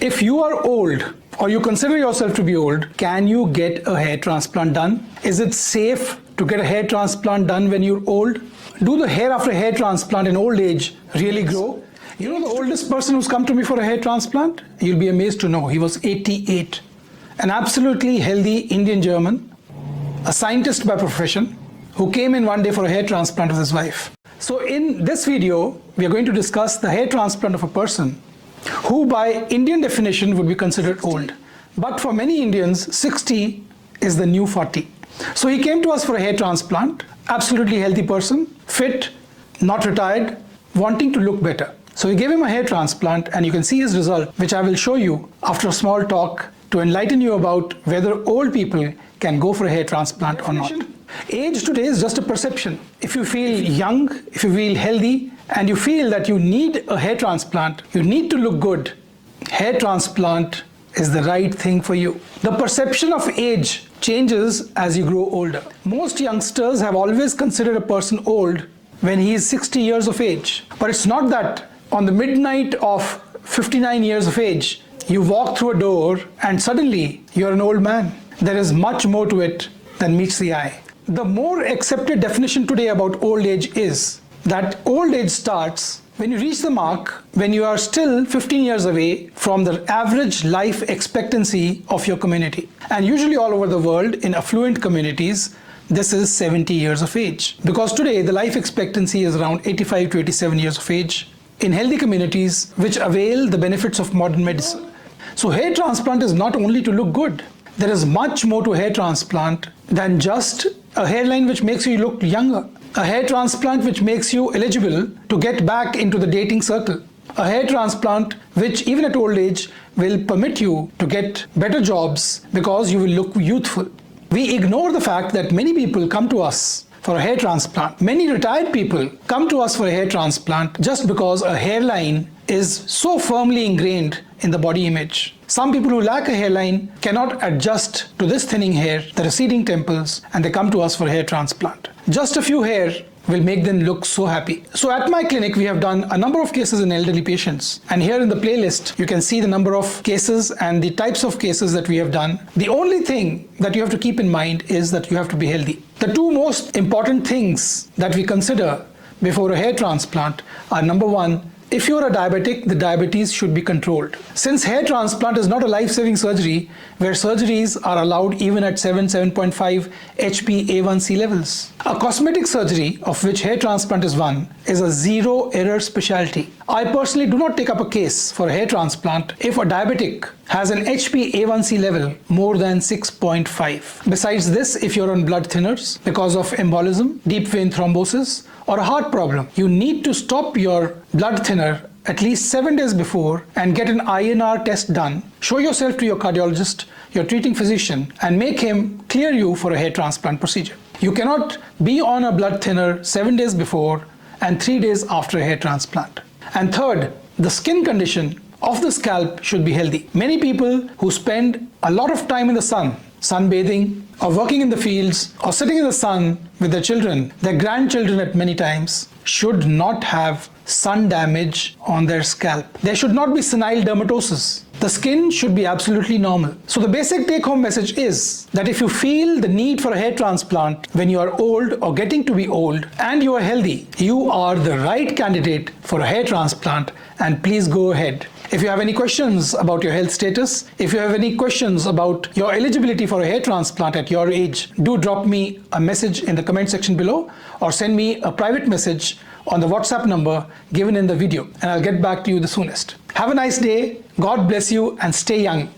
If you are old or you consider yourself to be old, can you get a hair transplant done? Is it safe to get a hair transplant done when you're old? Do the hair after hair transplant in old age really grow? You know the oldest person who's come to me for a hair transplant? You'll be amazed to know he was 88. An absolutely healthy Indian German, a scientist by profession, who came in one day for a hair transplant with his wife. So in this video, we are going to discuss the hair transplant of a person who by Indian definition would be considered old. But for many Indians, 60 is the new 40. So he came to us for a hair transplant, absolutely healthy person, fit, not retired, wanting to look better. So we gave him a hair transplant and you can see his result, which I will show you after a small talk to enlighten you about whether old people can go for a hair transplant or not. Age today is just a perception. If you feel young, if you feel healthy, and you feel that you need a hair transplant, you need to look good, hair transplant is the right thing for you. The perception of age changes as you grow older. Most youngsters have always considered a person old when he is 60 years of age. But it's not that on the midnight of 59 years of age, you walk through a door and suddenly you're an old man. There is much more to it than meets the eye. The more accepted definition today about old age is that old age starts when you reach the mark when you are still 15 years away from the average life expectancy of your community. And usually all over the world in affluent communities, this is 70 years of age. Because today the life expectancy is around 85 to 87 years of age in healthy communities which avail the benefits of modern medicine. So hair transplant is not only to look good. There is much more to hair transplant than just a hairline which makes you look younger. A hair transplant which makes you eligible to get back into the dating circle. A hair transplant which even at old age will permit you to get better jobs because you will look youthful. We ignore the fact that many people come to us for a hair transplant. Many retired people come to us for a hair transplant just because a hairline is so firmly ingrained in the body image. Some people who lack a hairline cannot adjust to this thinning hair, the receding temples, and they come to us for a hair transplant. Just a few hair will make them look so happy. So at my clinic, we have done a number of cases in elderly patients. And here in the playlist, you can see the number of cases and the types of cases that we have done. The only thing that you have to keep in mind is that you have to be healthy. The two most important things that we consider before a hair transplant are, number one, if you're a diabetic, the diabetes should be controlled. Since hair transplant is not a life-saving surgery, where surgeries are allowed even at 7.5 HbA1c levels. A cosmetic surgery, of which hair transplant is one, is a zero-error specialty. I personally do not take up a case for a hair transplant if a diabetic has an HbA1c level more than 6.5. Besides this, if you're on blood thinners because of embolism, deep vein thrombosis, or a heart problem, you need to stop your blood thinner at least 7 days before and get an INR test done. Show yourself to your cardiologist, your treating physician, and make him clear you for a hair transplant procedure. You cannot be on a blood thinner 7 days before and 3 days after a hair transplant. And third, the skin condition of the scalp should be healthy. Many people who spend a lot of time in the sun, sunbathing, or working in the fields, or sitting in the sun with their children, their grandchildren at many times, should not have sun damage on their scalp. There should not be senile dermatosis. The skin should be absolutely normal. So the basic take-home message is that if you feel the need for a hair transplant when you are old or getting to be old and you are healthy, you are the right candidate for a hair transplant, and please go ahead. If you have any questions about your health status, if you have any questions about your eligibility for a hair transplant at your age, do drop me a message in the comment section below or send me a private message on the WhatsApp number given in the video, and I'll get back to you the soonest. Have a nice day, God bless you, and stay young.